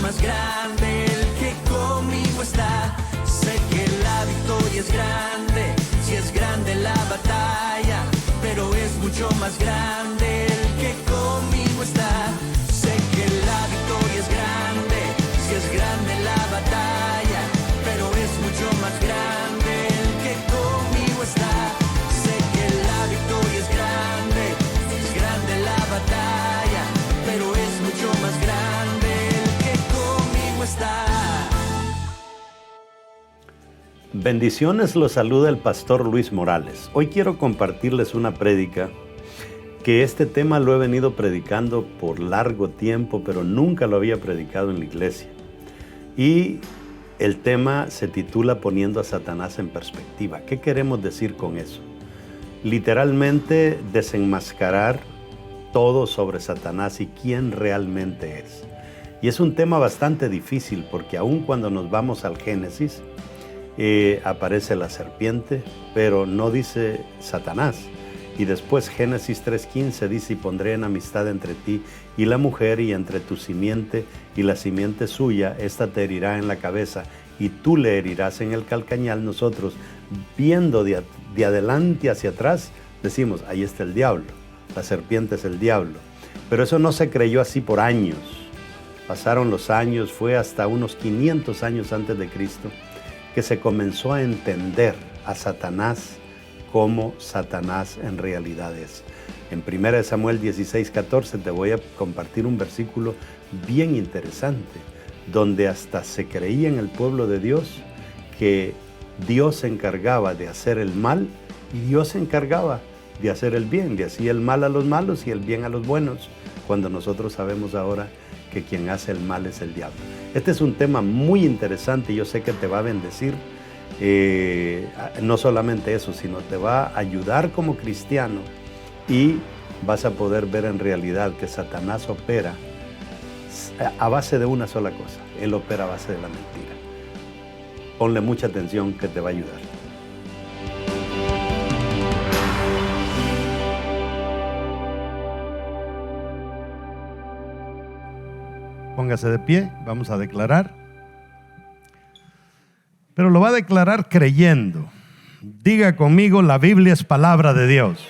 más grande el que conmigo está. Sé que la victoria es grande, si es grande la batalla, pero es mucho más grande el que conmigo está. Sé que la victoria es grande, si es grande la batalla, pero es mucho más grande el que conmigo está. Sé que la victoria es grande, si es grande la batalla, pero es mucho más grande el que conmigo está. Bendiciones, los saluda el pastor Luis Morales. Hoy quiero compartirles una prédica que este tema lo he venido predicando por largo tiempo, pero nunca lo había predicado en la iglesia. Y el tema se titula Poniendo a Satanás en perspectiva. ¿Qué queremos decir con eso? Literalmente desenmascarar todo sobre Satanás y quién realmente es. Y es un tema bastante difícil porque aun cuando nos vamos al Génesis, aparece la serpiente, pero no dice Satanás. Y después Génesis 3:15 dice: y pondré enemistad entre ti y la mujer, y entre tu simiente y la simiente suya, esta te herirá en la cabeza y tú le herirás en el calcañal. Nosotros, viendo de adelante hacia atrás, decimos: ahí está el diablo, la serpiente es el diablo. Pero eso no se creyó así por años. Pasaron los años, fue hasta unos 500 años antes de Cristo que se comenzó a entender a Satanás como Satanás en realidad es. En 1 Samuel 16:14 te voy a compartir un versículo bien interesante, donde hasta se creía en el pueblo de Dios que Dios se encargaba de hacer el mal y Dios se encargaba de hacer el bien, de hacía el mal a los malos y el bien a los buenos, cuando nosotros sabemos ahora que quien hace el mal es el diablo. Este es un tema muy interesante y yo sé que te va a bendecir. No solamente eso, sino te va a ayudar como cristiano y vas a poder ver en realidad que Satanás opera a base de una sola cosa. Él opera a base de la mentira. Ponle mucha atención que te va a ayudar. Póngase de pie, vamos a declarar. Pero lo va a declarar creyendo. Diga conmigo: la Biblia es palabra de Dios.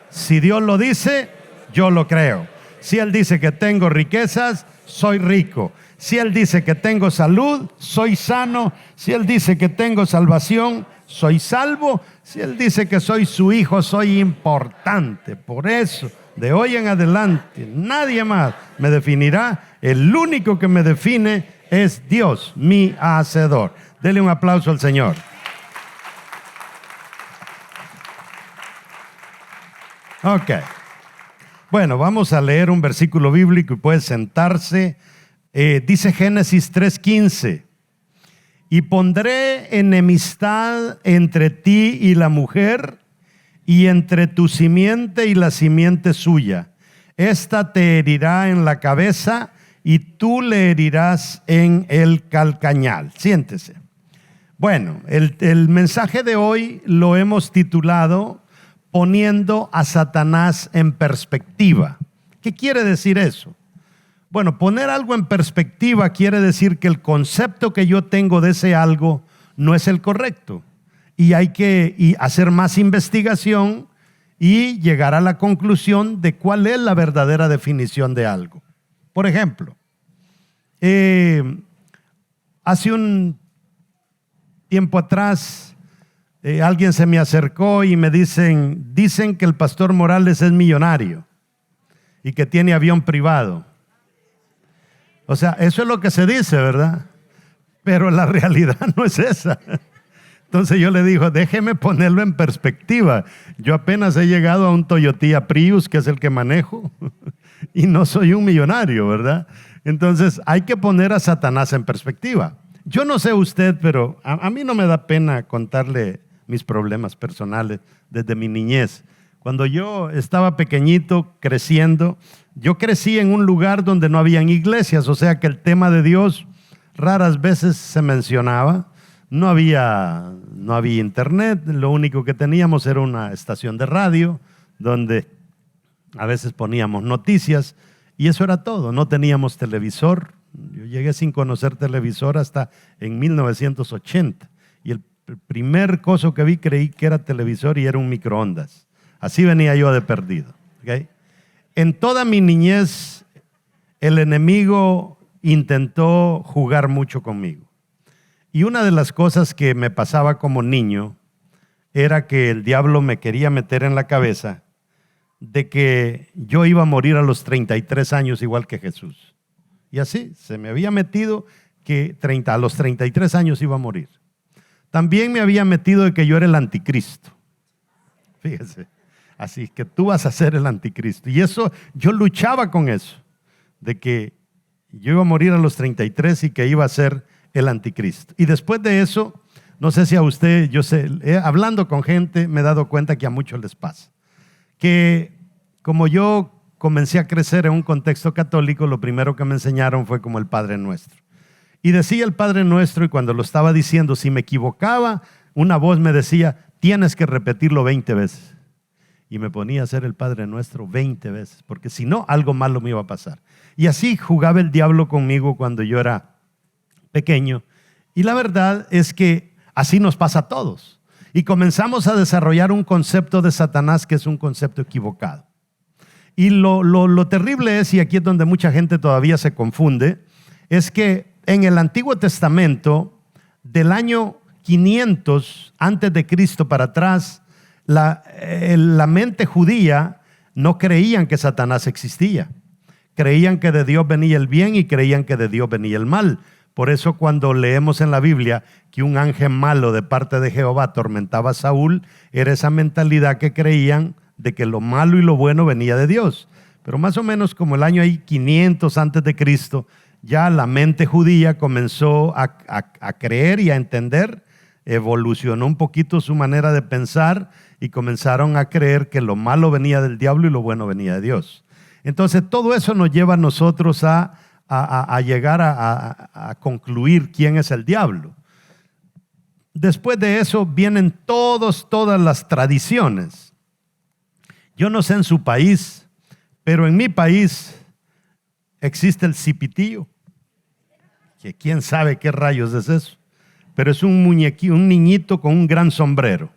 Si Dios lo dice, yo lo creo. Si Él dice que tengo riquezas, soy rico. Si Él dice que tengo salud, soy sano. Si Él dice que tengo salvación, soy salvo. Si Él dice que soy su hijo, soy importante. Por eso, de hoy en adelante, nadie más me definirá. El único que me define es Dios, mi hacedor. Dele un aplauso al Señor. Ok. Bueno, vamos a leer un versículo bíblico y puede sentarse. Dice Génesis 3:15. Y pondré enemistad entre ti y la mujer, y entre tu simiente y la simiente suya. Esta te herirá en la cabeza y tú le herirás en el calcañal. Siéntese. Bueno, el mensaje de hoy lo hemos titulado Poniendo a Satanás en perspectiva. ¿Qué quiere decir eso? Bueno, poner algo en perspectiva quiere decir que el concepto que yo tengo de ese algo no es el correcto. Y hay que hacer más investigación y llegar a la conclusión de cuál es la verdadera definición de algo. Por ejemplo, hace un tiempo atrás alguien se me acercó y me dicen que el pastor Morales es millonario y que tiene avión privado. O sea, eso es lo que se dice, ¿verdad? Pero la realidad no es esa. Entonces yo le digo: déjeme ponerlo en perspectiva. Yo apenas he llegado a un Toyota Prius, que es el que manejo, y no soy un millonario, ¿verdad? Entonces hay que poner a Satanás en perspectiva. Yo no sé usted, pero a mí no me da pena contarle mis problemas personales desde mi niñez. Cuando yo estaba pequeñito, creciendo, yo crecí en un lugar donde no habían iglesias, o sea que el tema de Dios raras veces se mencionaba. No había internet, lo único que teníamos era una estación de radio donde a veces poníamos noticias y eso era todo. No teníamos televisor, Yo llegué sin conocer televisor hasta en 1980. Y el primer coso que vi creí que era televisor y era un microondas. Así venía yo de perdido. ¿Okay? En toda mi niñez, el enemigo intentó jugar mucho conmigo. Y una de las cosas que me pasaba como niño era que el diablo me quería meter en la cabeza de que yo iba a morir a los 33 años igual que Jesús. Y así, se me había metido que a los 33 años iba a morir. También me había metido de que yo era el anticristo. Fíjese, así que tú vas a ser el anticristo. Y eso, yo luchaba con eso, de que yo iba a morir a los 33 y que iba a ser el anticristo. Y después de eso, no sé si a usted, yo sé, hablando con gente, me he dado cuenta que a muchos les pasa. Que como yo comencé a crecer en un contexto católico, lo primero que me enseñaron fue como el Padre Nuestro. Y decía el Padre Nuestro, y cuando lo estaba diciendo, si me equivocaba, una voz me decía, tienes que repetirlo 20 veces. Y me ponía a hacer el Padre Nuestro 20 veces, porque si no, algo malo me iba a pasar. Y así jugaba el diablo conmigo cuando yo era pequeño. Y la verdad es que así nos pasa a todos. Y comenzamos a desarrollar un concepto de Satanás que es un concepto equivocado. Y lo terrible es, y aquí es donde mucha gente todavía se confunde, es que en el Antiguo Testamento, del año 500 antes de Cristo para atrás, la mente judía no creían que Satanás existía. Creían que de Dios venía el bien y creían que de Dios venía el mal. Por eso cuando leemos en la Biblia que un ángel malo de parte de Jehová atormentaba a Saúl, era esa mentalidad que creían de que lo malo y lo bueno venía de Dios. Pero más o menos como el año 500 antes de Cristo, ya la mente judía comenzó a creer y a entender, evolucionó un poquito su manera de pensar y comenzaron a creer que lo malo venía del diablo y lo bueno venía de Dios. Entonces todo eso nos lleva a nosotros a llegar a concluir quién es el diablo. Después de eso vienen todas las tradiciones. Yo no sé en su país, pero en mi país existe el cipitillo, que quién sabe qué rayos es eso, pero es un muñequito, un niñito con un gran sombrero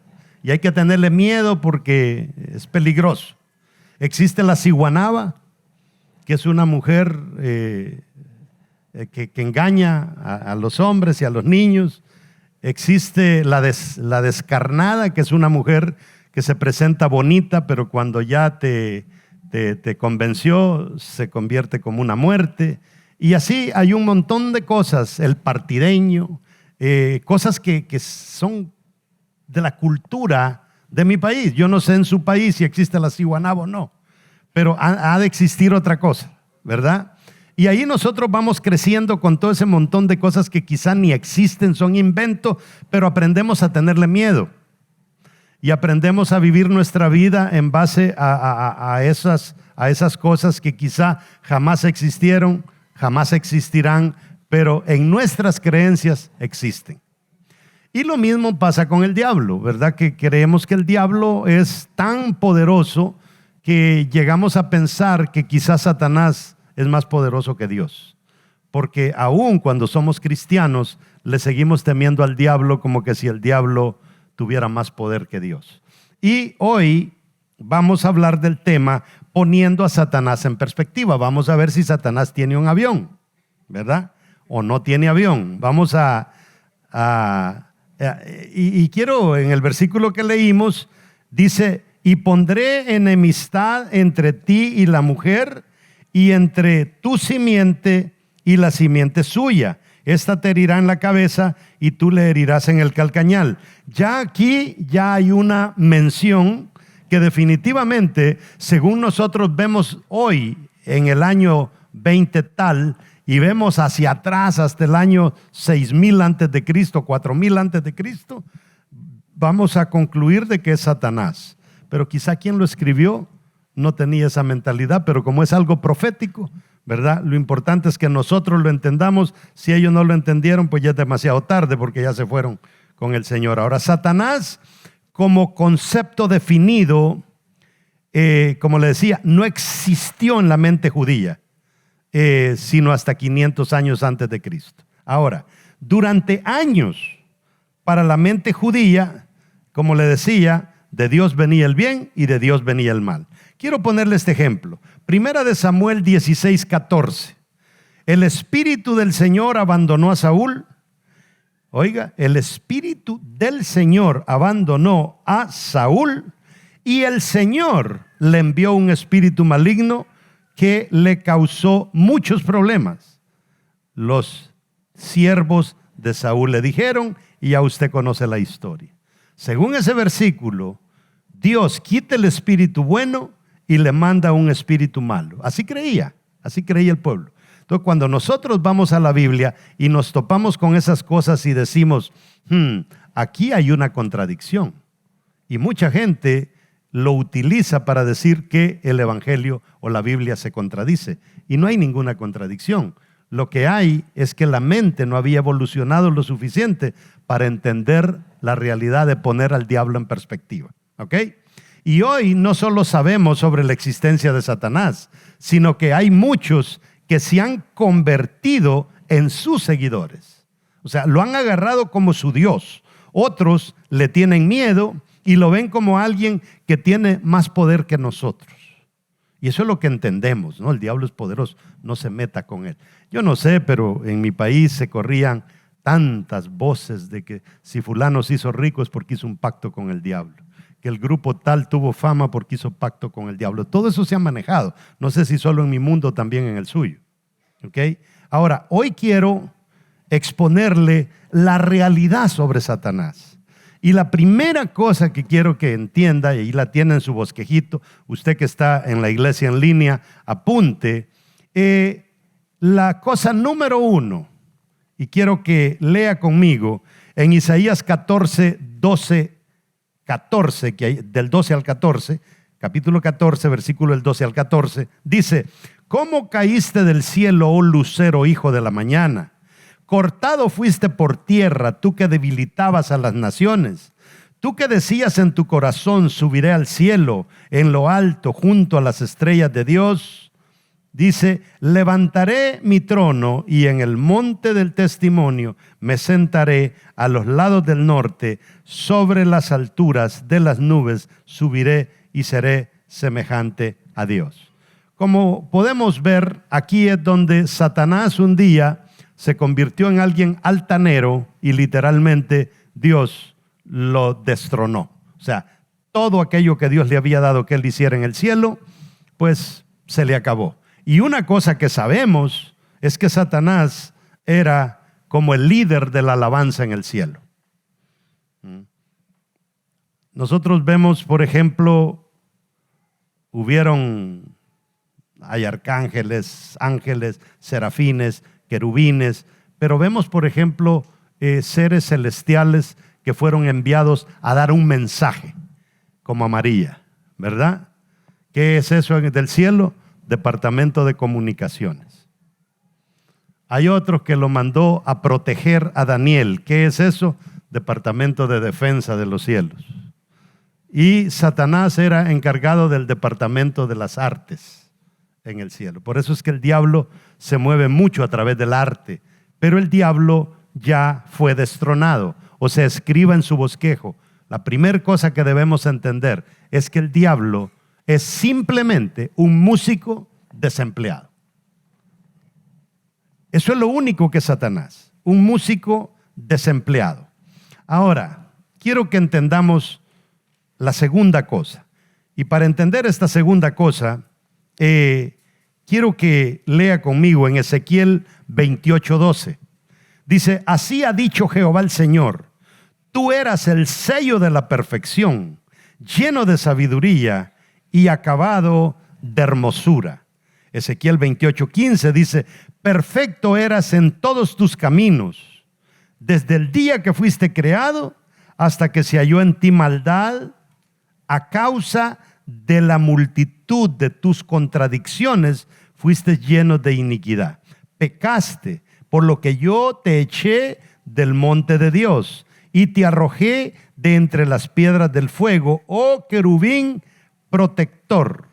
y hay que tenerle miedo porque es peligroso. Existe la ciguanaba, que es una mujer que engaña a los hombres y a los niños. Existe la descarnada, que es una mujer que se presenta bonita, pero cuando ya te convenció, se convierte como una muerte. Y así hay un montón de cosas, el partideño, cosas que son de la cultura de mi país. Yo no sé en su país si existe la ciguanaba o no, pero ha de existir otra cosa, ¿verdad? Y ahí nosotros vamos creciendo con todo ese montón de cosas que quizá ni existen, son inventos, pero aprendemos a tenerle miedo. Y aprendemos a vivir nuestra vida en base a esas cosas que quizá jamás existieron, jamás existirán, pero en nuestras creencias existen. Y lo mismo pasa con el diablo, ¿verdad? Que creemos que el diablo es tan poderoso que llegamos a pensar que quizás Satanás es más poderoso que Dios. Porque aún cuando somos cristianos, le seguimos temiendo al diablo como que si el diablo tuviera más poder que Dios. Y hoy vamos a hablar del tema poniendo a Satanás en perspectiva. Vamos a ver si Satanás tiene un avión, ¿verdad? O no tiene avión. Vamos y quiero, en el versículo que leímos, dice, y pondré enemistad entre ti y la mujer, y entre tu simiente y la simiente suya. Esta te herirá en la cabeza y tú le herirás en el calcañal. Ya aquí ya hay una mención que definitivamente, según nosotros vemos hoy en el año 20 tal, y vemos hacia atrás hasta el año 6000 antes de Cristo, 4000 antes de Cristo, vamos a concluir de que es Satanás. Pero quizá quien lo escribió no tenía esa mentalidad, pero como es algo profético, ¿verdad? Lo importante es que nosotros lo entendamos. Si ellos no lo entendieron, pues ya es demasiado tarde porque ya se fueron con el Señor. Ahora, Satanás como concepto definido, como le decía, no existió en la mente judía. sino hasta 500 años antes de Cristo. Ahora, durante años, para la mente judía, como le decía, de Dios venía el bien y de Dios venía el mal. Quiero ponerle este ejemplo. Primera de Samuel 16:14. El espíritu del Señor abandonó a Saúl. Oiga, el espíritu del Señor abandonó a Saúl y el Señor le envió un espíritu maligno que le causó muchos problemas. Los siervos de Saúl le dijeron, y ya usted conoce la historia. Según ese versículo, Dios quita el espíritu bueno y le manda un espíritu malo. Así creía el pueblo. Entonces, cuando nosotros vamos a la Biblia y nos topamos con esas cosas y decimos, aquí hay una contradicción. Y mucha gente lo utiliza para decir que el Evangelio o la Biblia se contradice. Y no hay ninguna contradicción. Lo que hay es que la mente no había evolucionado lo suficiente para entender la realidad de poner al diablo en perspectiva. ¿Ok? Y hoy no solo sabemos sobre la existencia de Satanás, sino que hay muchos que se han convertido en sus seguidores. O sea, lo han agarrado como su Dios. Otros le tienen miedo y lo ven como alguien que tiene más poder que nosotros. Y eso es lo que entendemos, ¿no? El diablo es poderoso, no se meta con él. Yo no sé, pero en mi país se corrían tantas voces de que si fulano se hizo rico es porque hizo un pacto con el diablo. Que el grupo tal tuvo fama porque hizo pacto con el diablo. Todo eso se ha manejado. No sé si solo en mi mundo, también en el suyo. ¿Okay? Ahora, hoy quiero exponerle la realidad sobre Satanás. Y la primera cosa que quiero que entienda, y ahí la tiene en su bosquejito, usted que está en la iglesia en línea, apunte, la cosa número 1, y quiero que lea conmigo en Isaías 14, 12, 14, que hay, del 12 al 14, capítulo 14, versículo del 12 al 14, dice, ¿cómo caíste del cielo, oh lucero, hijo de la mañana? Cortado fuiste por tierra, tú que debilitabas a las naciones. Tú que decías en tu corazón, subiré al cielo, en lo alto, junto a las estrellas de Dios. Dice, levantaré mi trono y en el monte del testimonio me sentaré a los lados del norte, sobre las alturas de las nubes subiré y seré semejante a Dios. Como podemos ver, aquí es donde Satanás un día se convirtió en alguien altanero y literalmente Dios lo destronó. O sea, todo aquello que Dios le había dado que él hiciera en el cielo, pues se le acabó. Y una cosa que sabemos es que Satanás era como el líder de la alabanza en el cielo. Nosotros vemos, por ejemplo, hay arcángeles, ángeles, serafines, querubines, pero vemos, por ejemplo, seres celestiales que fueron enviados a dar un mensaje, como a María, ¿verdad? ¿Qué es eso del cielo? Departamento de comunicaciones. Hay otro que lo mandó a proteger a Daniel. ¿Qué es eso? Departamento de defensa de los cielos. Y Satanás era encargado del departamento de las artes en el cielo. Por eso es que el diablo se mueve mucho a través del arte, pero el diablo ya fue destronado, o sea, escriba en su bosquejo. La primera cosa que debemos entender es que el diablo es simplemente un músico desempleado. Eso es lo único que es Satanás, un músico desempleado. Ahora, quiero que entendamos la segunda cosa. Y para entender esta segunda cosa, quiero que lea conmigo en Ezequiel 28:12. Dice, así ha dicho Jehová el Señor, tú eras el sello de la perfección, lleno de sabiduría y acabado de hermosura. Ezequiel 28:15 dice, perfecto eras en todos tus caminos, desde el día que fuiste creado hasta que se halló en ti maldad, a causa de la multitud de tus contradicciones fuiste lleno de iniquidad. Pecaste, por lo que yo te eché del monte de Dios y te arrojé de entre las piedras del fuego, oh querubín protector.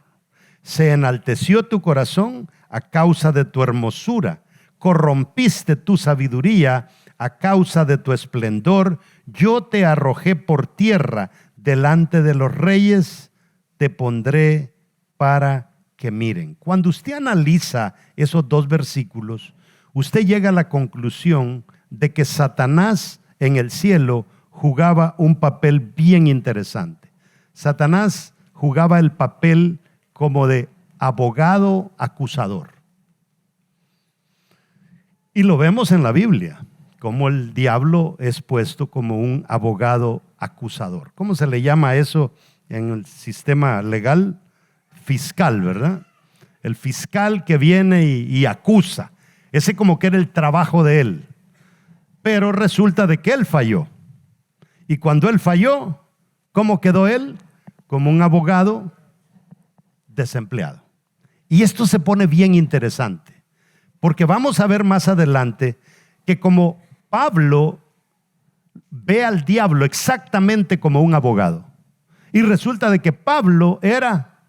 Se enalteció tu corazón a causa de tu hermosura. Corrompiste tu sabiduría a causa de tu esplendor. Yo te arrojé por tierra delante de los reyes, te pondré para que miren. Cuando usted analiza esos dos versículos, usted llega a la conclusión de que Satanás en el cielo jugaba un papel bien interesante. Satanás jugaba el papel como de abogado acusador. Y lo vemos en la Biblia, como el diablo es puesto como un abogado acusador. ¿Cómo se le llama eso en el sistema legal? Fiscal, ¿verdad? El fiscal que viene y acusa. Ese como que era el trabajo de él. Pero resulta de que él falló. Y cuando él falló, ¿cómo quedó él? Como un abogado desempleado. Y esto se pone bien interesante, porque vamos a ver más adelante que como Pablo ve al diablo exactamente como un abogado, y resulta de que Pablo era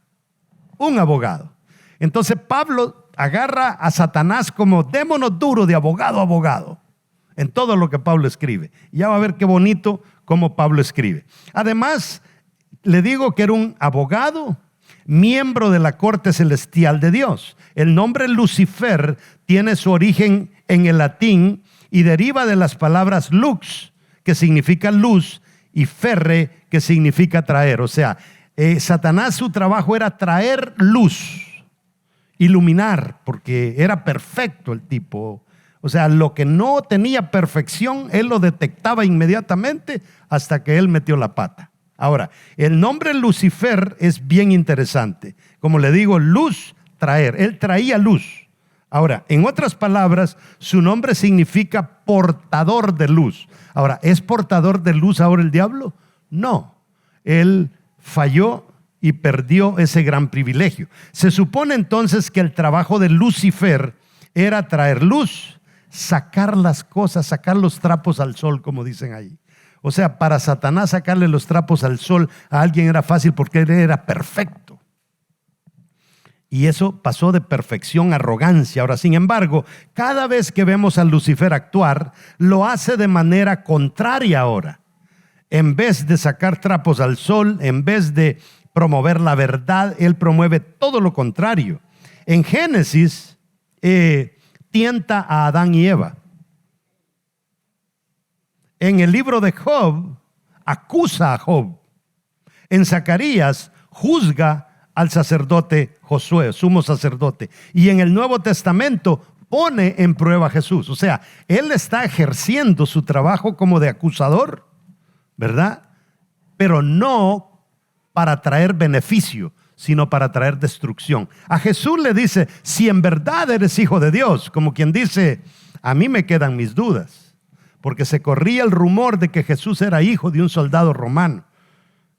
un abogado. Entonces Pablo agarra a Satanás como démonos duro de abogado a abogado en todo lo que Pablo escribe. Y ya va a ver qué bonito cómo Pablo escribe. Además, le digo que era un abogado, miembro de la corte celestial de Dios. El nombre Lucifer tiene su origen en el latín y deriva de las palabras lux, que significa luz, y ferre, que significa traer. O sea, Satanás, su trabajo era traer luz, iluminar, porque era perfecto el tipo. O sea, lo que no tenía perfección, él lo detectaba inmediatamente hasta que él metió la pata. Ahora, el nombre Lucifer es bien interesante. Como le digo, luz, traer. Él traía luz. Ahora, en otras palabras, su nombre significa portador de luz. Ahora, ¿es portador de luz ahora el diablo? No. Él falló y perdió ese gran privilegio. Se supone entonces que el trabajo de Lucifer era traer luz, sacar las cosas, sacar los trapos al sol, como dicen ahí. O sea, para Satanás sacarle los trapos al sol a alguien era fácil porque él era perfecto. Y eso pasó de perfección a arrogancia. Ahora, sin embargo, cada vez que vemos a Lucifer actuar, lo hace de manera contraria ahora. En vez de sacar trapos al sol, en vez de promover la verdad, él promueve todo lo contrario. En Génesis, tienta a Adán y Eva. En el libro de Job, acusa a Job. En Zacarías, juzga al sacerdote Josué, sumo sacerdote. Y en el Nuevo Testamento pone en prueba a Jesús. O sea, él está ejerciendo su trabajo como de acusador, ¿verdad? Pero no para traer beneficio, sino para traer destrucción. A Jesús le dice, si en verdad eres hijo de Dios, como quien dice, a mí me quedan mis dudas, porque se corría el rumor de que Jesús era hijo de un soldado romano,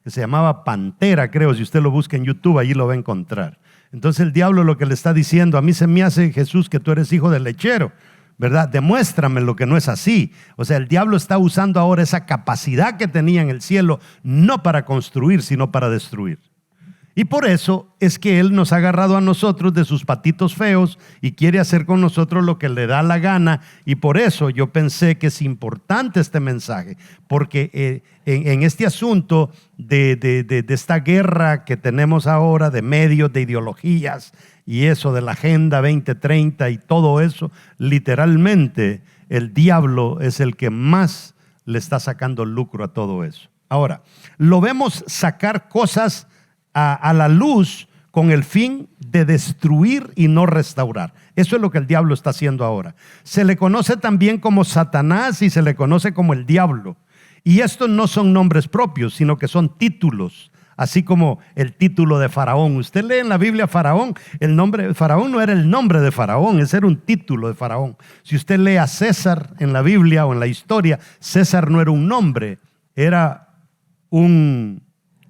que se llamaba Pantera, creo, si usted lo busca en YouTube, allí lo va a encontrar. Entonces el diablo lo que le está diciendo, a mí se me hace, Jesús, que tú eres hijo del lechero, ¿verdad? Demuéstrame lo que no es así. O sea, el diablo está usando ahora esa capacidad que tenía en el cielo, no para construir, sino para destruir. Y por eso es que él nos ha agarrado a nosotros de sus patitos feos y quiere hacer con nosotros lo que le da la gana. Y por eso yo pensé que es importante este mensaje, porque en este asunto de esta guerra que tenemos ahora de medios, de ideologías y eso de la Agenda 2030 y todo eso, literalmente el diablo es el que más le está sacando lucro a todo eso. Ahora, lo vemos sacar cosas a la luz con el fin de destruir y no restaurar. Eso es lo que el diablo está haciendo ahora. Se le conoce también como Satanás y se le conoce como el diablo. Y estos no son nombres propios, sino que son títulos, así como el título de Faraón. Usted lee en la Biblia Faraón, el nombre de Faraón no era el nombre de Faraón, ese era un título de Faraón. Si usted lee a César en la Biblia o en la historia, César no era un nombre, era un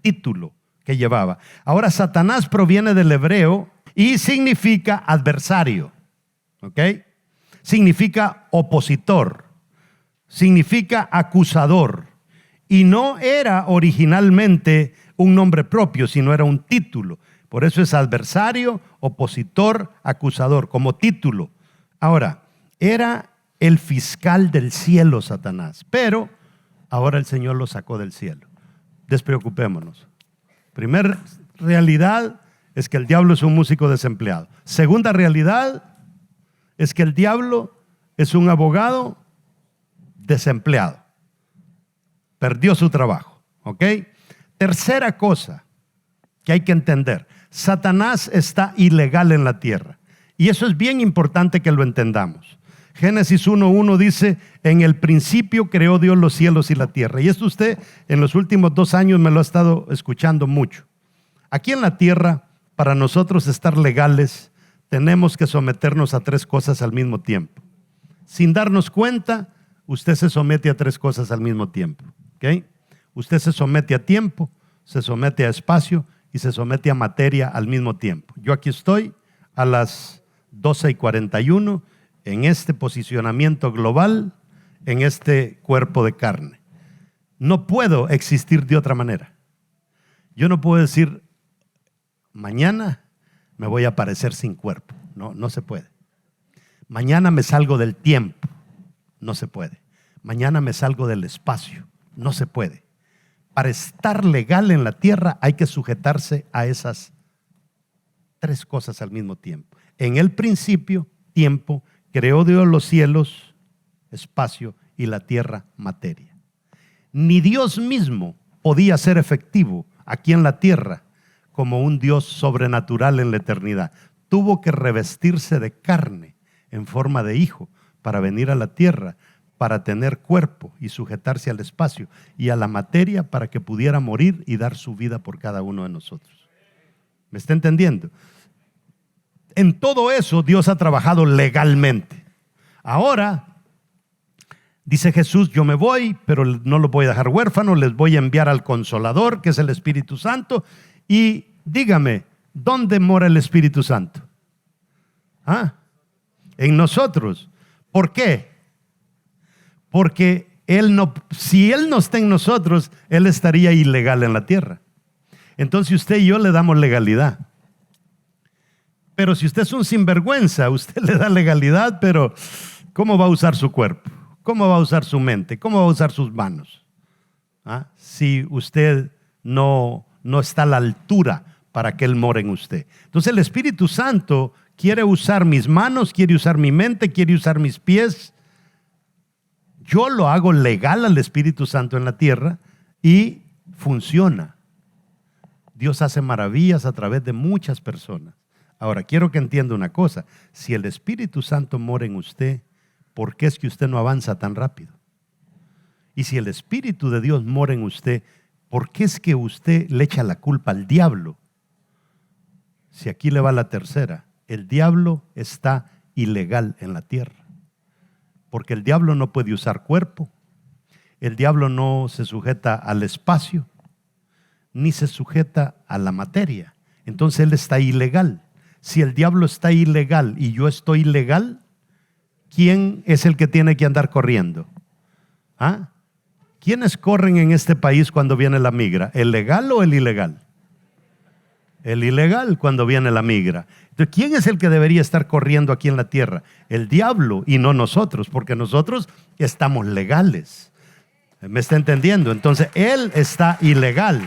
título que llevaba. Ahora, Satanás proviene del hebreo y significa adversario, ¿ok? Significa opositor, significa acusador, y no era originalmente un nombre propio, sino era un título. Por eso es adversario, opositor, acusador, como título. Ahora, era el fiscal del cielo Satanás, pero ahora el Señor lo sacó del cielo. Despreocupémonos. Primera realidad es que el diablo es un músico desempleado. Segunda realidad es que el diablo es un abogado desempleado. Perdió su trabajo, ¿ok? Tercera cosa que hay que entender. Satanás está ilegal en la tierra. Y eso es bien importante que lo entendamos. Génesis 1:1 dice, en el principio creó Dios los cielos y la tierra. Y esto usted en los últimos 2 años me lo ha estado escuchando mucho. Aquí en la tierra, para nosotros estar legales, tenemos que someternos a 3 cosas al mismo tiempo. Sin darnos cuenta, usted se somete a 3 cosas al mismo tiempo. ¿Okay? Usted se somete a tiempo, se somete a espacio y se somete a materia al mismo tiempo. Yo aquí estoy a las 12:41 en este posicionamiento global, en este cuerpo de carne. No puedo existir de otra manera. Yo no puedo decir, mañana me voy a aparecer sin cuerpo. No, no se puede. Mañana me salgo del tiempo. No se puede. Mañana me salgo del espacio. No se puede. Para estar legal en la tierra hay que sujetarse a esas 3 cosas al mismo tiempo. En el principio, tiempo, creó Dios los cielos, espacio, y la tierra, materia. Ni Dios mismo podía ser efectivo aquí en la tierra como un Dios sobrenatural en la eternidad. Tuvo que revestirse de carne en forma de hijo para venir a la tierra, para tener cuerpo y sujetarse al espacio y a la materia para que pudiera morir y dar su vida por cada uno de nosotros. ¿Me está entendiendo? En todo eso Dios ha trabajado legalmente. Ahora, dice Jesús, yo me voy, pero no los voy a dejar huérfanos, les voy a enviar al Consolador, que es el Espíritu Santo. Y dígame, ¿dónde mora el Espíritu Santo? En nosotros. ¿Por qué? Porque si Él no está en nosotros, Él estaría ilegal en la tierra. Entonces usted y yo le damos legalidad. Pero si usted es un sinvergüenza, usted le da legalidad, pero ¿cómo va a usar su cuerpo? ¿Cómo va a usar su mente? ¿Cómo va a usar sus manos? Si usted no está a la altura para que Él more en usted. Entonces el Espíritu Santo quiere usar mis manos, quiere usar mi mente, quiere usar mis pies. Yo lo hago legal al Espíritu Santo en la tierra y funciona. Dios hace maravillas a través de muchas personas. Ahora, quiero que entienda una cosa. Si el Espíritu Santo mora en usted, ¿por qué es que usted no avanza tan rápido? Y si el Espíritu de Dios mora en usted, ¿por qué es que usted le echa la culpa al diablo? Si aquí le va la tercera, el diablo está ilegal en la tierra. Porque el diablo no puede usar cuerpo, el diablo no se sujeta al espacio, ni se sujeta a la materia. Entonces él está ilegal. Si el diablo está ilegal y yo estoy legal, ¿quién es el que tiene que andar corriendo? ¿Quiénes corren en este país cuando viene la migra? ¿El legal o el ilegal? El ilegal cuando viene la migra. Entonces, ¿quién es el que debería estar corriendo aquí en la tierra? El diablo y no nosotros, porque nosotros estamos legales. ¿Me está entendiendo? Entonces, él está ilegal.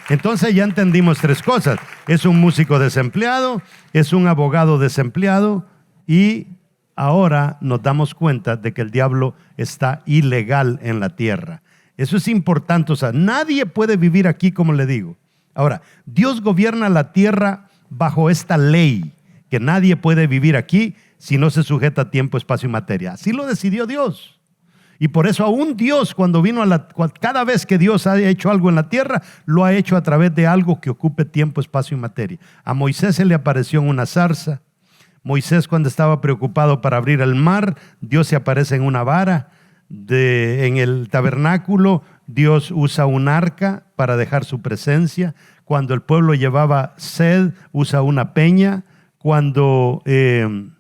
Entonces ya entendimos 3 cosas. Es un músico desempleado, es un abogado desempleado y ahora nos damos cuenta de que el diablo está ilegal en la tierra. Eso es importante. O sea, nadie puede vivir aquí como le digo. Ahora, Dios gobierna la tierra bajo esta ley, que nadie puede vivir aquí si no se sujeta a tiempo, espacio y materia. Así lo decidió Dios. Y por eso aún Dios, cuando vino cada vez que Dios ha hecho algo en la tierra, lo ha hecho a través de algo que ocupe tiempo, espacio y materia. A Moisés se le apareció en una zarza. Moisés, cuando estaba preocupado para abrir el mar, Dios se aparece en una vara. En el tabernáculo, Dios usa un arca para dejar su presencia. Cuando el pueblo llevaba sed, usa una peña. Cuando ¿qué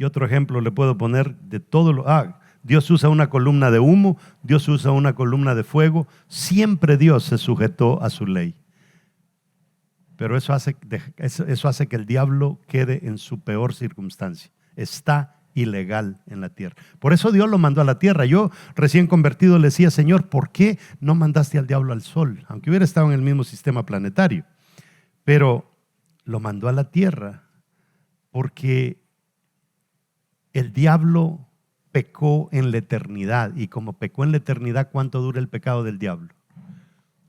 otro ejemplo le puedo poner de todo Dios usa una columna de humo, Dios usa una columna de fuego. Siempre Dios se sujetó a su ley. Pero eso hace que el diablo quede en su peor circunstancia. Está ilegal en la tierra. Por eso Dios lo mandó a la tierra. Yo, recién convertido, le decía: Señor, ¿por qué no mandaste al diablo al sol? Aunque hubiera estado en el mismo sistema planetario. Pero lo mandó a la tierra porque el diablo pecó en la eternidad. Y como pecó en la eternidad, ¿cuánto dura el pecado del diablo?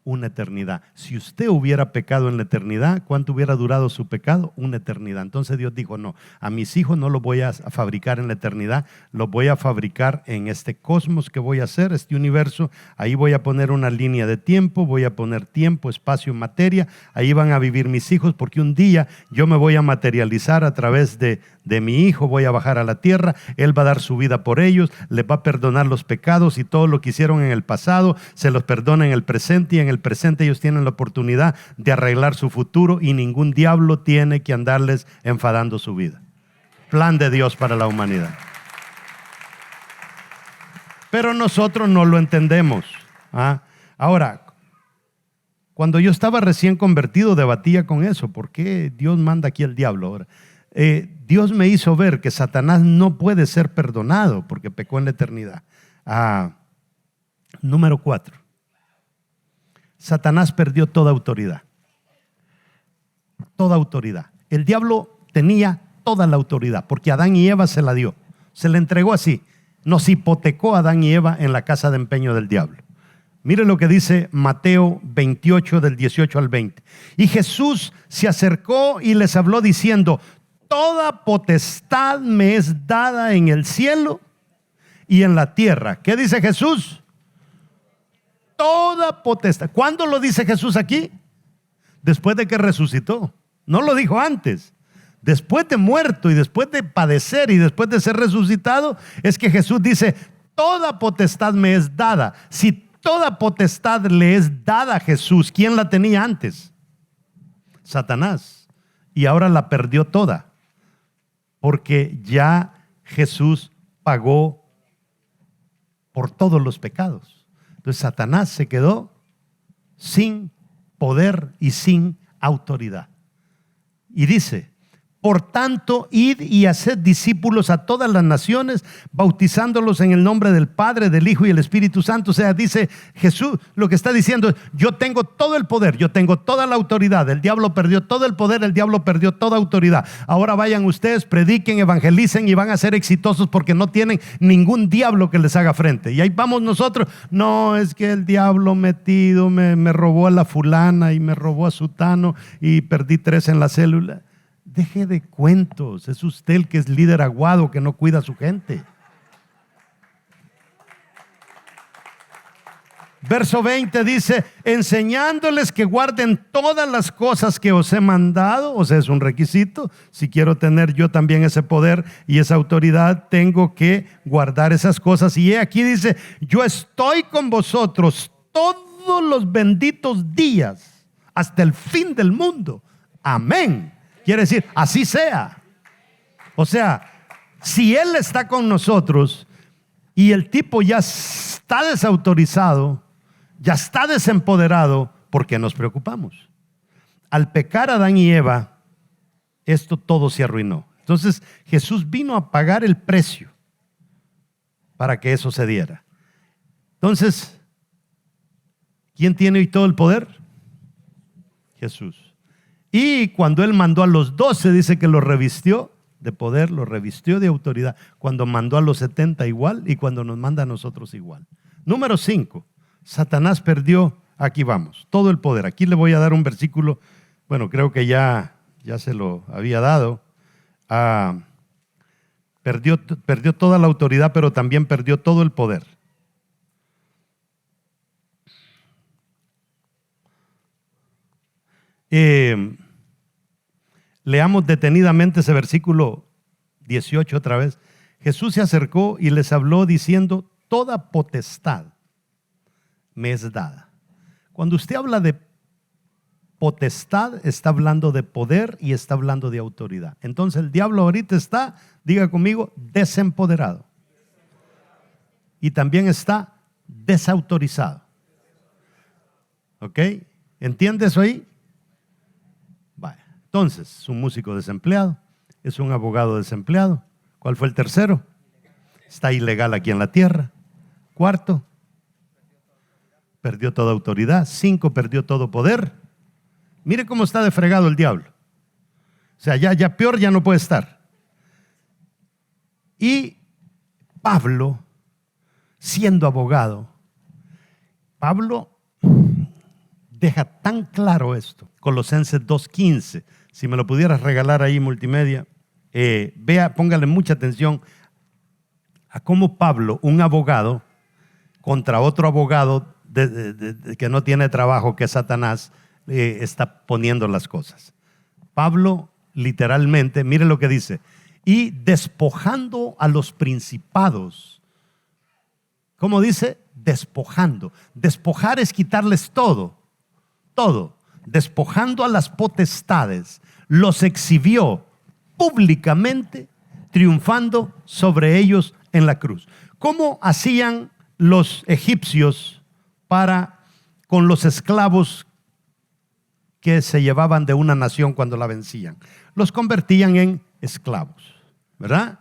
Una eternidad. Si usted hubiera pecado en la eternidad, ¿cuánto hubiera durado su pecado? Una eternidad. Entonces Dios dijo: no, a mis hijos no los voy a fabricar en la eternidad, los voy a fabricar en este cosmos que voy a hacer, este universo. Ahí voy a poner una línea de tiempo, voy a poner tiempo, espacio, materia. Ahí van a vivir mis hijos, porque un día yo me voy a materializar a través de mi hijo, voy a bajar a la tierra, él va a dar su vida por ellos, les va a perdonar los pecados y todo lo que hicieron en el pasado, se los perdona en el presente, y en el presente ellos tienen la oportunidad de arreglar su futuro y ningún diablo tiene que andarles enfadando su vida. Plan de Dios para la humanidad. Pero nosotros no lo entendemos. Ahora, cuando yo estaba recién convertido debatía con eso: ¿por qué Dios manda aquí al diablo ahora? Dios me hizo ver que Satanás no puede ser perdonado porque pecó en la eternidad. Número 4. Satanás perdió toda autoridad. Toda autoridad. El diablo tenía toda la autoridad porque Adán y Eva se la dio. Se la entregó así. Nos hipotecó a Adán y Eva en la casa de empeño del diablo. Mire lo que dice Mateo 28 del 18 al 20. Y Jesús se acercó y les habló diciendo: toda potestad me es dada en el cielo y en la tierra. ¿Qué dice Jesús? Toda potestad. ¿Cuándo lo dice Jesús aquí? Después de que resucitó. No lo dijo antes. Después de muerto y después de padecer y después de ser resucitado, es que Jesús dice: toda potestad me es dada. Si toda potestad le es dada a Jesús, ¿quién la tenía antes? Satanás. Y ahora la perdió toda, porque ya Jesús pagó por todos los pecados. Entonces Satanás se quedó sin poder y sin autoridad. Y dice: por tanto, id y haced discípulos a todas las naciones, bautizándolos en el nombre del Padre, del Hijo y del Espíritu Santo. O sea, dice Jesús, lo que está diciendo es: yo tengo todo el poder, yo tengo toda la autoridad. El diablo perdió todo el poder, el diablo perdió toda autoridad. Ahora vayan ustedes, prediquen, evangelicen y van a ser exitosos porque no tienen ningún diablo que les haga frente. Y ahí vamos nosotros: no, es que el diablo metido me robó a la fulana y me robó a sutano y perdí 3 en la célula. Deje de cuentos, es usted el que es líder aguado que no cuida a su gente. Verso 20 dice: enseñándoles que guarden todas las cosas que os he mandado. O sea, es un requisito. Si quiero tener yo también ese poder y esa autoridad, tengo que guardar esas cosas. Y aquí dice: yo estoy con vosotros todos los benditos días hasta el fin del mundo. Amén. Quiere decir, así sea. O sea, si Él está con nosotros y el tipo ya está desautorizado, ya está desempoderado, ¿por qué nos preocupamos? Al pecar Adán y Eva, esto todo se arruinó. Entonces Jesús vino a pagar el precio para que eso se diera. Entonces, ¿quién tiene hoy todo el poder? Jesús. Y cuando Él mandó a los 12, dice que los revistió de poder, los revistió de autoridad. Cuando mandó a los 70 igual, y cuando nos manda a nosotros igual. Número 5, Satanás perdió, aquí vamos, todo el poder. Aquí le voy a dar un versículo, bueno, creo que ya se lo había dado. Perdió toda la autoridad, pero también perdió todo el poder. Leamos detenidamente ese versículo 18 otra vez. Jesús se acercó y les habló diciendo: toda potestad me es dada. Cuando usted habla de potestad, está hablando de poder y está hablando de autoridad. Entonces el diablo ahorita está, diga conmigo, desempoderado. y también está desautorizado. ¿Ok? ¿Entiende eso ahí? Vaya. Entonces, es un músico desempleado, es un abogado desempleado. ¿Cuál fue el tercero? Está ilegal aquí en la tierra. Cuarto, perdió toda autoridad. 5, perdió todo poder. Mire cómo está de fregado el diablo. O sea, ya peor ya no puede estar. Y Pablo, siendo abogado, Pablo deja tan claro esto. Colosenses 2:15. Si me lo pudieras regalar ahí, multimedia. Vea, póngale mucha atención a cómo Pablo, un abogado, contra otro abogado que no tiene trabajo, que es Satanás, está poniendo las cosas. Pablo, literalmente, mire lo que dice: y despojando a los principados. ¿Cómo dice? Despojando. Despojar es quitarles todo. Despojando a las potestades, los exhibió públicamente, triunfando sobre ellos en la cruz. ¿Cómo hacían los egipcios con los esclavos que se llevaban de una nación cuando la vencían? Los convertían en esclavos, ¿verdad?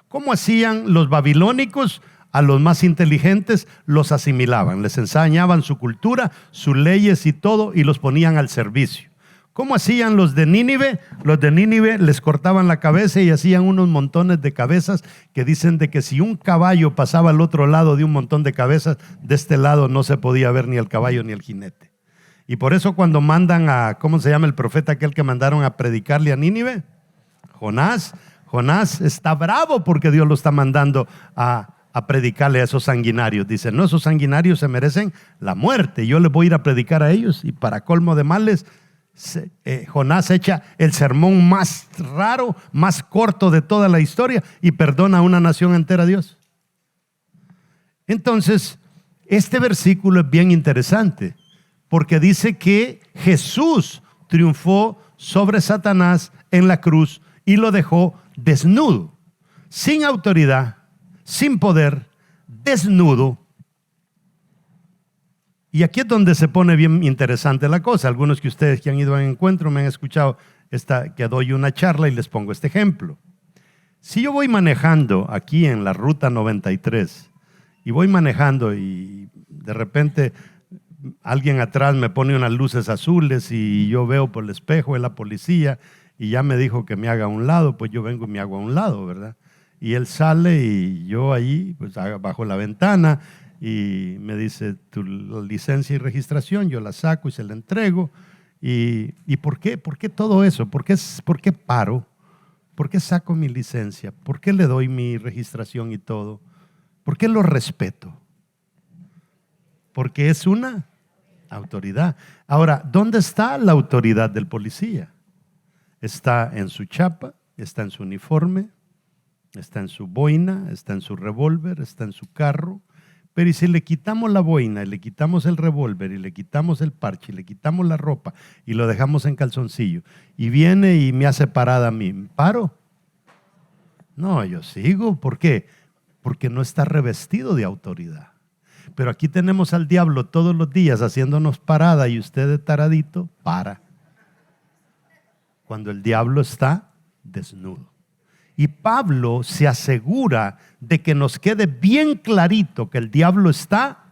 ¿Cómo hacían los babilónicos? A los más inteligentes los asimilaban, les enseñaban su cultura, sus leyes y todo, y los ponían al servicio. ¿Cómo hacían los de Nínive? Los de Nínive les cortaban la cabeza y hacían unos montones de cabezas que dicen de que si un caballo pasaba al otro lado de un montón de cabezas, de este lado no se podía ver ni el caballo ni el jinete. Y por eso cuando mandan a, ¿cómo se llama el profeta aquel que mandaron a predicarle a Nínive? Jonás está bravo porque Dios lo está mandando a predicarle a esos sanguinarios. Dice, no, esos sanguinarios se merecen la muerte. Yo les voy a ir a predicar a ellos. Y para colmo de males, Jonás echa el sermón más raro, más corto de toda la historia y perdona a una nación entera a Dios. Entonces, este versículo es bien interesante porque dice que Jesús triunfó sobre Satanás en la cruz y lo dejó desnudo, sin autoridad, sin poder, desnudo. Y aquí es donde se pone bien interesante la cosa. Algunos que ustedes que han ido a encuentro me han escuchado que doy una charla y les pongo este ejemplo. Si yo voy manejando aquí en la ruta 93 y voy manejando y de repente alguien atrás me pone unas luces azules y yo veo por el espejo de la policía y ya me dijo que me haga a un lado, pues yo vengo y me hago a un lado, ¿verdad? Y él sale y yo ahí, pues bajo la ventana y me dice tu licencia y registración, yo la saco y se la entrego. ¿Y por qué? ¿Por qué todo eso? ¿Por qué paro? ¿Por qué saco mi licencia? ¿Por qué le doy mi registración y todo? ¿Por qué lo respeto? Porque es una autoridad. Ahora, ¿dónde está la autoridad del policía? Está en su chapa, está en su uniforme, está en su boina, está en su revólver, está en su carro. Pero ¿y si le quitamos la boina y le quitamos el revólver y le quitamos el parche y le quitamos la ropa y lo dejamos en calzoncillo y viene y me hace parada a mí? ¿Paro? No, yo sigo. ¿Por qué? Porque no está revestido de autoridad. Pero aquí tenemos al diablo todos los días haciéndonos parada y usted de taradito para. Cuando el diablo está desnudo. Y Pablo se asegura de que nos quede bien clarito que el diablo está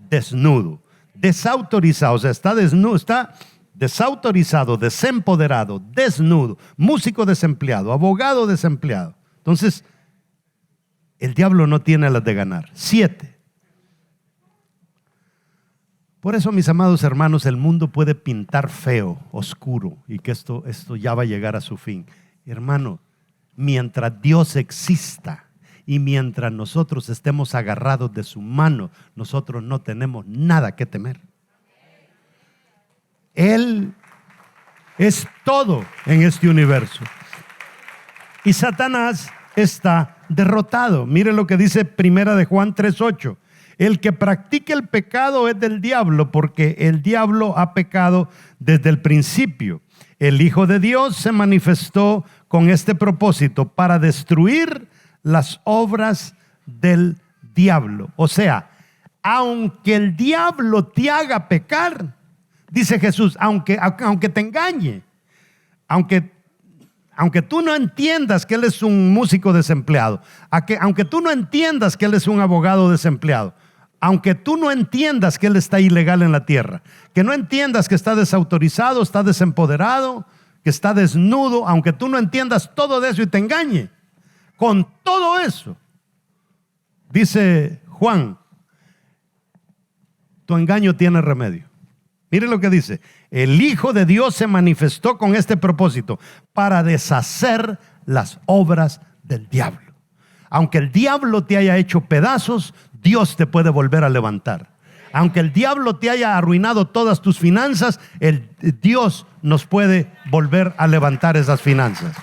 desnudo, desautorizado, o sea, está desnudo, está desautorizado, desempoderado, desnudo, músico desempleado, abogado desempleado. Entonces, el diablo no tiene las de ganar. 7. Por eso, mis amados hermanos, el mundo puede pintar feo, oscuro, y que esto ya va a llegar a su fin. Hermano, mientras Dios exista y mientras nosotros estemos agarrados de su mano, nosotros no tenemos nada que temer. Él es todo en este universo. Y Satanás está derrotado. Mire lo que dice Primera de Juan 3:8. El que practique el pecado es del diablo, porque el diablo ha pecado desde el principio. El Hijo de Dios se manifestó con este propósito, para destruir las obras del diablo. O sea, aunque el diablo te haga pecar, dice Jesús, aunque te engañe, aunque tú no entiendas que él es un músico desempleado, aunque tú no entiendas que él es un abogado desempleado, aunque tú no entiendas que él está ilegal en la tierra, que no entiendas que está desautorizado, está desempoderado, que está desnudo, aunque tú no entiendas todo de eso y te engañe, con todo eso, dice Juan, tu engaño tiene remedio. Mire lo que dice: el Hijo de Dios se manifestó con este propósito, para deshacer las obras del diablo. Aunque el diablo te haya hecho pedazos, Dios te puede volver a levantar. Aunque el diablo te haya arruinado todas tus finanzas, Dios nos puede volver a levantar esas finanzas.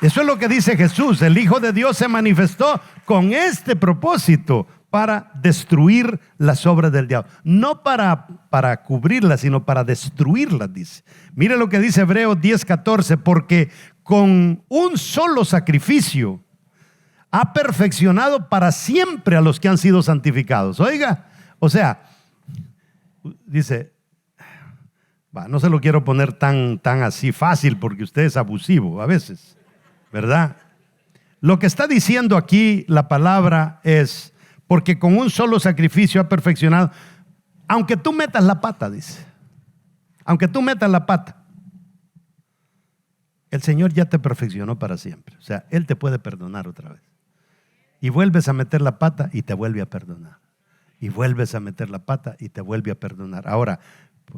Eso es lo que dice Jesús. El Hijo de Dios se manifestó con este propósito, para destruir las obras del diablo. No para cubrirlas, sino para destruirlas, dice. Mire lo que dice Hebreos 10:14, porque con un solo sacrificio ha perfeccionado para siempre a los que han sido santificados. Oiga, o sea, dice, no se lo quiero poner tan así fácil, porque usted es abusivo a veces, ¿verdad? Lo que está diciendo aquí la palabra es: porque con un solo sacrificio ha perfeccionado. Aunque tú metas la pata, dice. Aunque tú metas la pata, el Señor ya te perfeccionó para siempre. O sea, Él te puede perdonar otra vez. Y vuelves a meter la pata y te vuelve a perdonar. Y vuelves a meter la pata y te vuelve a perdonar. Ahora,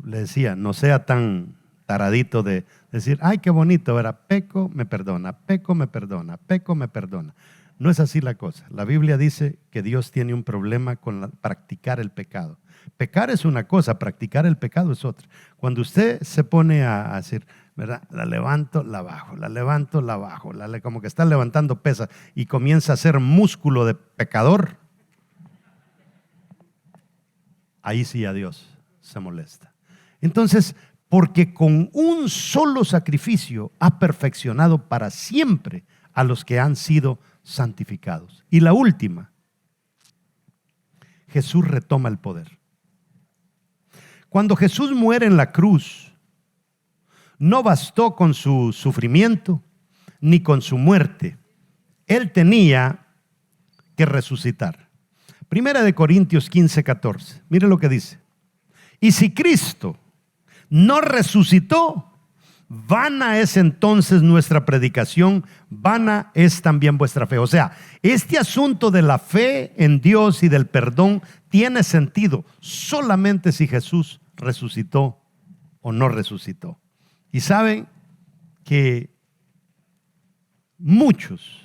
le decía, no sea tan taradito de decir, ay, qué bonito, era peco, me perdona, peco, me perdona, peco, me perdona. No es así la cosa. La Biblia dice que Dios tiene un problema con practicar el pecado. Pecar es una cosa, practicar el pecado es otra. Cuando usted se pone a decir, ¿verdad? La levanto, la bajo, la levanto, la bajo, como que está levantando pesas y comienza a hacer músculo de pecador, ahí sí a Dios se molesta. Entonces, porque con un solo sacrificio ha perfeccionado para siempre a los que han sido santificados. Y la última, Jesús retoma el poder. Cuando Jesús muere en la cruz, no bastó con su sufrimiento ni con su muerte. Él tenía que resucitar. Primera de Corintios 15:14. Mire lo que dice: y si Cristo no resucitó, vana es entonces nuestra predicación, vana es también vuestra fe. O sea, este asunto de la fe en Dios y del perdón tiene sentido solamente si Jesús resucitó o no resucitó. Y saben que muchos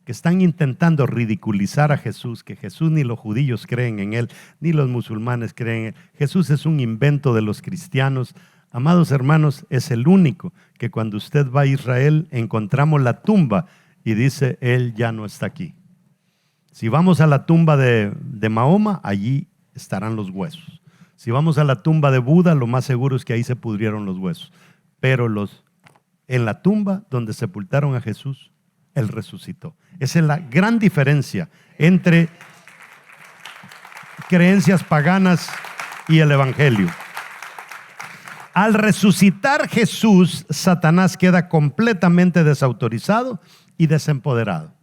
que están intentando ridiculizar a Jesús, que Jesús ni los judíos creen en él, ni los musulmanes creen en él, Jesús es un invento de los cristianos. Amados hermanos, es el único que cuando usted va a Israel encontramos la tumba y dice, él ya no está aquí. Si vamos a la tumba de Mahoma, allí estarán los huesos. Si vamos a la tumba de Buda, lo más seguro es que ahí se pudrieron los huesos. Pero en la tumba donde sepultaron a Jesús, él resucitó. Esa es la gran diferencia entre creencias paganas y el evangelio. Al resucitar Jesús, Satanás queda completamente desautorizado y desempoderado.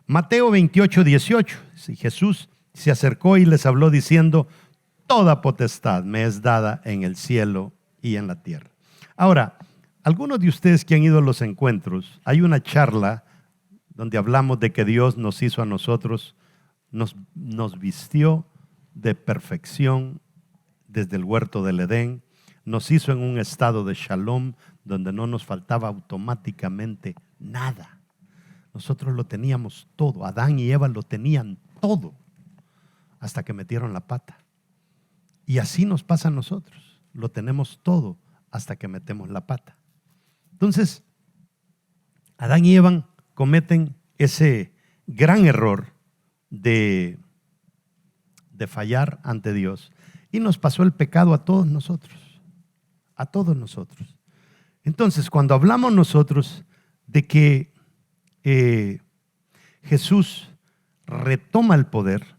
Mateo 28:18, Jesús se acercó y les habló diciendo, toda potestad me es dada en el cielo y en la tierra. Ahora, algunos de ustedes que han ido a los encuentros, hay una charla donde hablamos de que Dios nos hizo a nosotros, nos vistió de perfección desde el huerto del Edén, nos hizo en un estado de shalom donde no nos faltaba automáticamente nada. Nosotros lo teníamos todo, Adán y Eva lo tenían todo, hasta que metieron la pata. Y así nos pasa a nosotros, lo tenemos todo hasta que metemos la pata. Entonces, Adán y Eva cometen ese gran error de fallar ante Dios y nos pasó el pecado a todos nosotros. A todos nosotros. Entonces, cuando hablamos nosotros de que Jesús retoma el poder.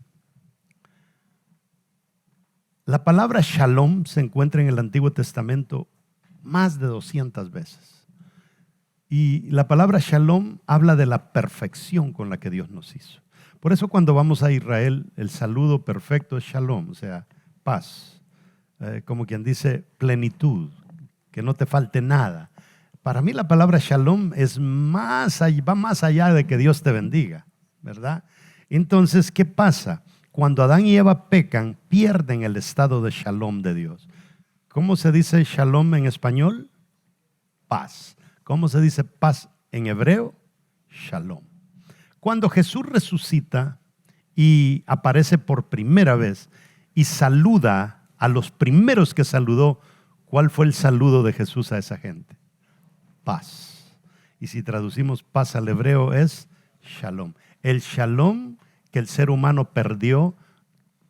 La palabra shalom se encuentra en el Antiguo Testamento más de 200 veces. Y la palabra shalom habla de la perfección con la que Dios nos hizo. Por eso cuando vamos a Israel, el saludo perfecto es shalom, o sea, paz. Como quien dice plenitud, que no te falte nada. Para mí la palabra shalom va más allá de que Dios te bendiga, ¿verdad? Entonces, ¿qué pasa? Cuando Adán y Eva pecan, pierden el estado de shalom de Dios. ¿Cómo se dice shalom en español? Paz. ¿Cómo se dice paz en hebreo? Shalom. Cuando Jesús resucita y aparece por primera vez y saluda a los primeros que saludó, ¿cuál fue el saludo de Jesús a esa gente? Paz. Y si traducimos paz al hebreo es shalom. El shalom que el ser humano perdió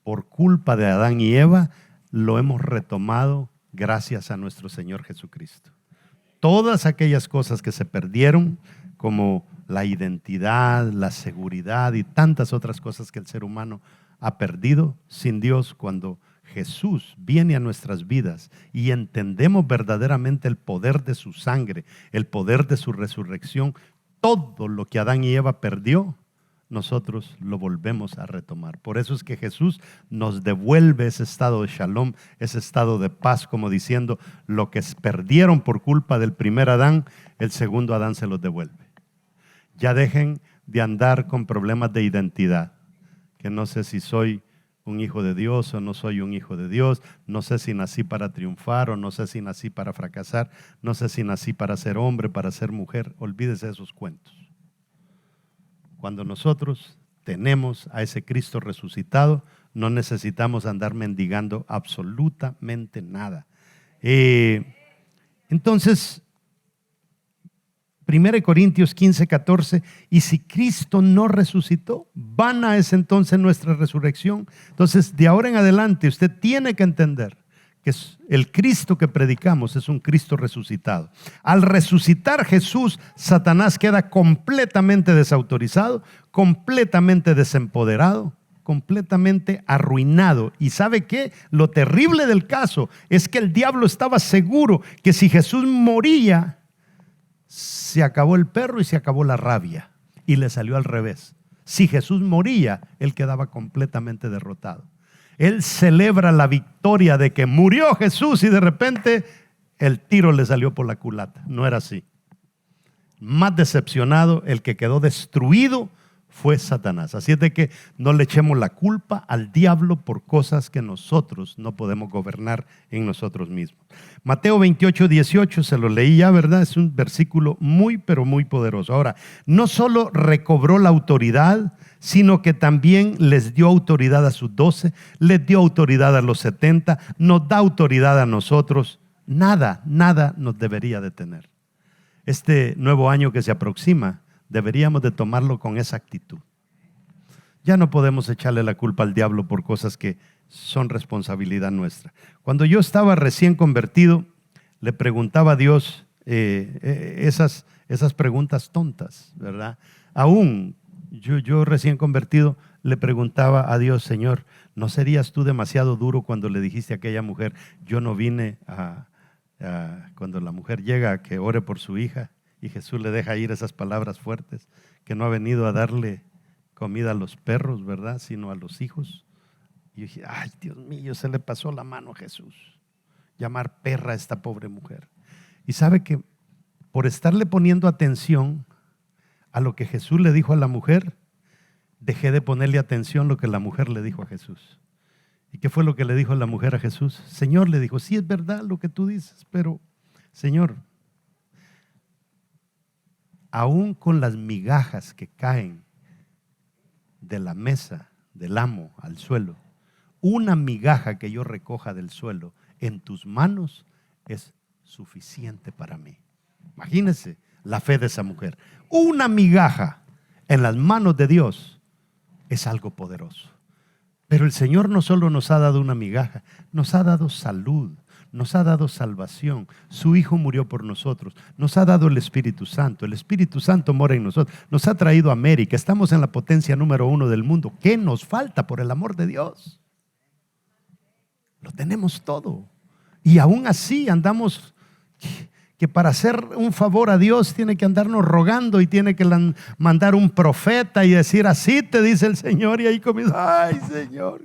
por culpa de Adán y Eva, lo hemos retomado gracias a nuestro Señor Jesucristo. Todas aquellas cosas que se perdieron, como la identidad, la seguridad y tantas otras cosas que el ser humano ha perdido sin Dios, cuando Jesús viene a nuestras vidas y entendemos verdaderamente el poder de su sangre, el poder de su resurrección, todo lo que Adán y Eva perdió, nosotros lo volvemos a retomar. Por eso es que Jesús nos devuelve ese estado de shalom, ese estado de paz, como diciendo, lo que perdieron por culpa del primer Adán, el segundo Adán se los devuelve. Ya dejen de andar con problemas de identidad, que no sé si soy un hijo de Dios o no soy un hijo de Dios, no sé si nací para triunfar o no sé si nací para fracasar, no sé si nací para ser hombre, para ser mujer. Olvídese de esos cuentos. Cuando nosotros tenemos a ese Cristo resucitado, no necesitamos andar mendigando absolutamente nada. Entonces, 1 Corintios 15, 14, y si Cristo no resucitó, vana es entonces nuestra resurrección. Entonces, de ahora en adelante, usted tiene que entender que el Cristo que predicamos es un Cristo resucitado. Al resucitar Jesús, Satanás queda completamente desautorizado, completamente desempoderado, completamente arruinado. ¿Y sabe qué? Lo terrible del caso es que el diablo estaba seguro que si Jesús moría, se acabó el perro y se acabó la rabia. Y le salió al revés. Si Jesús moría, él quedaba completamente derrotado. Él celebra la victoria de que murió Jesús y de repente el tiro le salió por la culata. No era así. Más decepcionado, el que quedó destruido fue Satanás. Así es de que no le echemos la culpa al diablo por cosas que nosotros no podemos gobernar en nosotros mismos. Mateo 28, 18, se lo leí ya, ¿verdad? Es un versículo muy, pero muy poderoso. Ahora, no solo recobró la autoridad, sino que también les dio autoridad a sus 12, les dio autoridad a los 70, nos da autoridad a nosotros. Nada nos debería detener. Este nuevo año que se aproxima, deberíamos de tomarlo con esa actitud. Ya no podemos echarle la culpa al diablo por cosas que son responsabilidad nuestra. Cuando yo estaba recién convertido, le preguntaba a Dios esas preguntas tontas, ¿verdad? Aún yo recién convertido le preguntaba a Dios, Señor, ¿no serías tú demasiado duro cuando le dijiste a aquella mujer, yo no vine cuando la mujer llega a que ore por su hija? Y Jesús le deja ir esas palabras fuertes, que no ha venido a darle comida a los perros, ¿verdad? Sino a los hijos. Y yo dije, ay, Dios mío, se le pasó la mano a Jesús. Llamar perra a esta pobre mujer. Y sabe que por estarle poniendo atención a lo que Jesús le dijo a la mujer, dejé de ponerle atención a lo que la mujer le dijo a Jesús. ¿Y qué fue lo que le dijo la mujer a Jesús? Señor, le dijo, sí es verdad lo que tú dices, pero Señor, aún con las migajas que caen de la mesa del amo al suelo, una migaja que yo recoja del suelo en tus manos es suficiente para mí. Imagínense la fe de esa mujer. Una migaja en las manos de Dios es algo poderoso. Pero el Señor no solo nos ha dado una migaja, nos ha dado salud, nos ha dado salvación. Su Hijo murió por nosotros. Nos ha dado el Espíritu Santo. El Espíritu Santo mora en nosotros. Nos ha traído a América. Estamos en la potencia número 1 del mundo. ¿Qué nos falta por el amor de Dios? Lo tenemos todo. Y aún así andamos, que para hacer un favor a Dios tiene que andarnos rogando y tiene que mandar un profeta y decir, así te dice el Señor, y ahí comienza, ay Señor.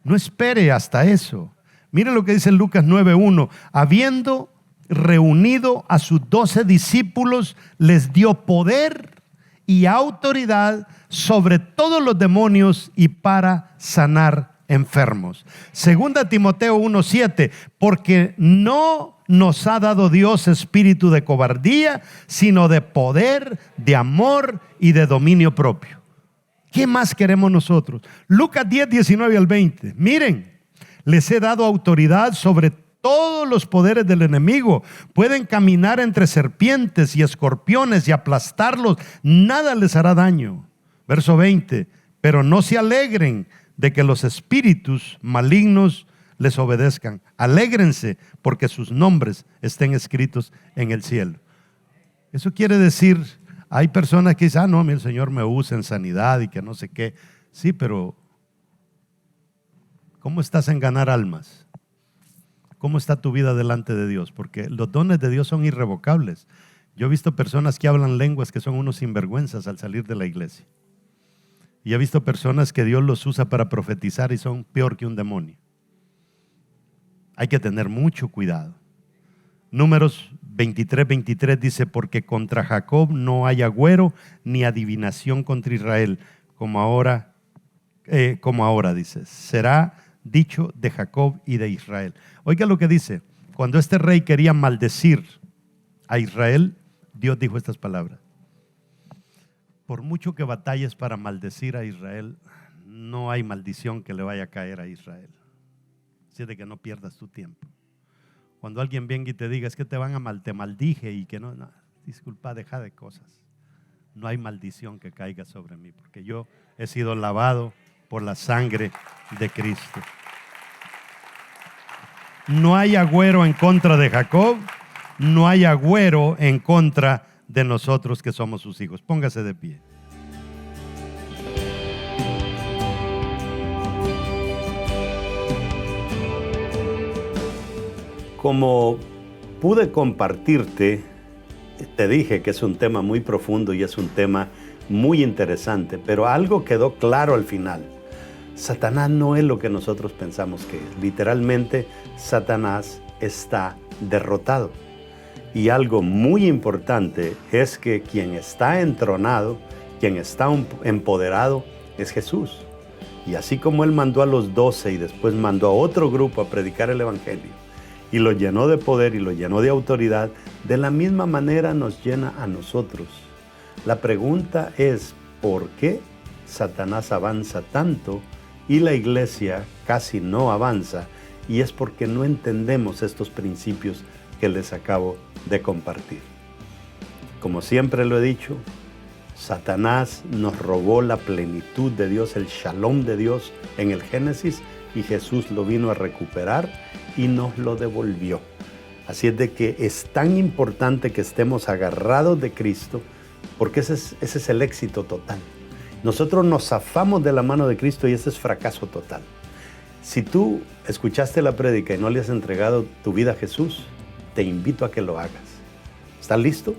No espere hasta eso. Mire lo que dice Lucas 9:1. Habiendo reunido a sus 12 discípulos, les dio poder y autoridad sobre todos los demonios y para sanar enfermos. Segunda Timoteo 1:7, porque no nos ha dado Dios espíritu de cobardía, sino de poder, de amor y de dominio propio. ¿Qué más queremos nosotros? Lucas 10:19-20. Miren, les he dado autoridad sobre todos los poderes del enemigo. Pueden caminar entre serpientes y escorpiones y aplastarlos. Nada les hará daño. Verso 20. Pero no se alegren de que los espíritus malignos les obedezcan. Alégrense porque sus nombres estén escritos en el cielo. Eso quiere decir, hay personas que dicen, no, el Señor me usa en sanidad y que no sé qué. Sí, pero ¿cómo estás en ganar almas? ¿Cómo está tu vida delante de Dios? Porque los dones de Dios son irrevocables. Yo he visto personas que hablan lenguas que son unos sinvergüenzas al salir de la iglesia. Y he visto personas que Dios los usa para profetizar y son peor que un demonio. Hay que tener mucho cuidado. Números 23:23 dice, porque contra Jacob no hay agüero ni adivinación contra Israel, como ahora dice, será dicho de Jacob y de Israel. Oiga lo que dice, cuando este rey quería maldecir a Israel, Dios dijo estas palabras. Por mucho que batalles para maldecir a Israel, no hay maldición que le vaya a caer a Israel. Así de que no pierdas tu tiempo. Cuando alguien venga y te diga, es que te maldije y que no, disculpa, deja de cosas. No hay maldición que caiga sobre mí, porque yo he sido lavado por la sangre de Cristo. No hay agüero en contra de Jacob, no hay agüero en contra de nosotros que somos sus hijos. Póngase de pie. Como pude compartirte, te dije que es un tema muy profundo y es un tema muy interesante, pero algo quedó claro al final. Satanás no es lo que nosotros pensamos que es. Literalmente, Satanás está derrotado. Y algo muy importante es que quien está entronado, quien está empoderado, es Jesús. Y así como Él mandó a los 12 y después mandó a otro grupo a predicar el Evangelio, y lo llenó de poder y lo llenó de autoridad, de la misma manera nos llena a nosotros. La pregunta es, ¿por qué Satanás avanza tanto y la iglesia casi no avanza? Y es porque no entendemos estos principios que les acabo de compartir. Como siempre lo he dicho, Satanás nos robó la plenitud de Dios, el shalom de Dios en el Génesis, y Jesús lo vino a recuperar y nos lo devolvió. Así es de que es tan importante que estemos agarrados de Cristo, porque ese es el éxito total. Nosotros nos zafamos de la mano de Cristo y ese es fracaso total. Si tú escuchaste la prédica y no le has entregado tu vida a Jesús, te invito a que lo hagas. ¿Estás listo?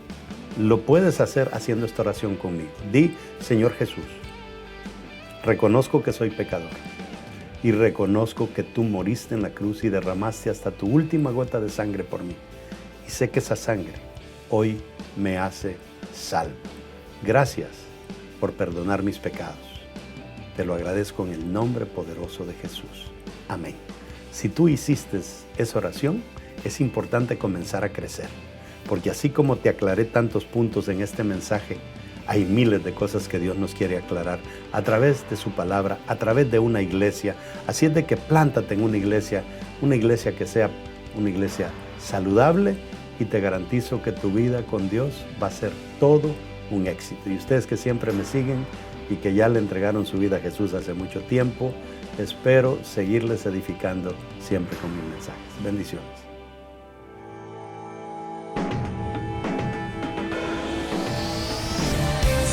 Lo puedes hacer haciendo esta oración conmigo. Di, Señor Jesús, reconozco que soy pecador y reconozco que tú moriste en la cruz y derramaste hasta tu última gota de sangre por mí. Y sé que esa sangre hoy me hace salvo. Gracias por perdonar mis pecados. Te lo agradezco en el nombre poderoso de Jesús. Amén. Si tú hiciste esa oración, es importante comenzar a crecer, porque así como te aclaré tantos puntos en este mensaje, hay miles de cosas que Dios nos quiere aclarar a través de su palabra, a través de una iglesia. Así es de que plántate en una iglesia que sea una iglesia saludable, y te garantizo que tu vida con Dios va a ser todo un éxito. Y ustedes que siempre me siguen, y que ya le entregaron su vida a Jesús hace mucho tiempo. Espero seguirles edificando siempre con mis mensajes. Bendiciones.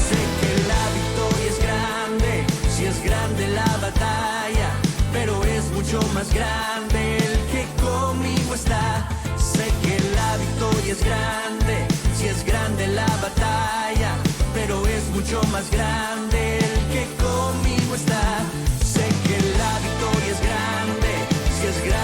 Sé que la victoria es grande, si es grande la batalla, pero es mucho más grande el que conmigo está. Sé que la victoria es grande, si es grande la batalla, pero es mucho más grande el que conmigo está. Sé que la victoria es grande, si es grande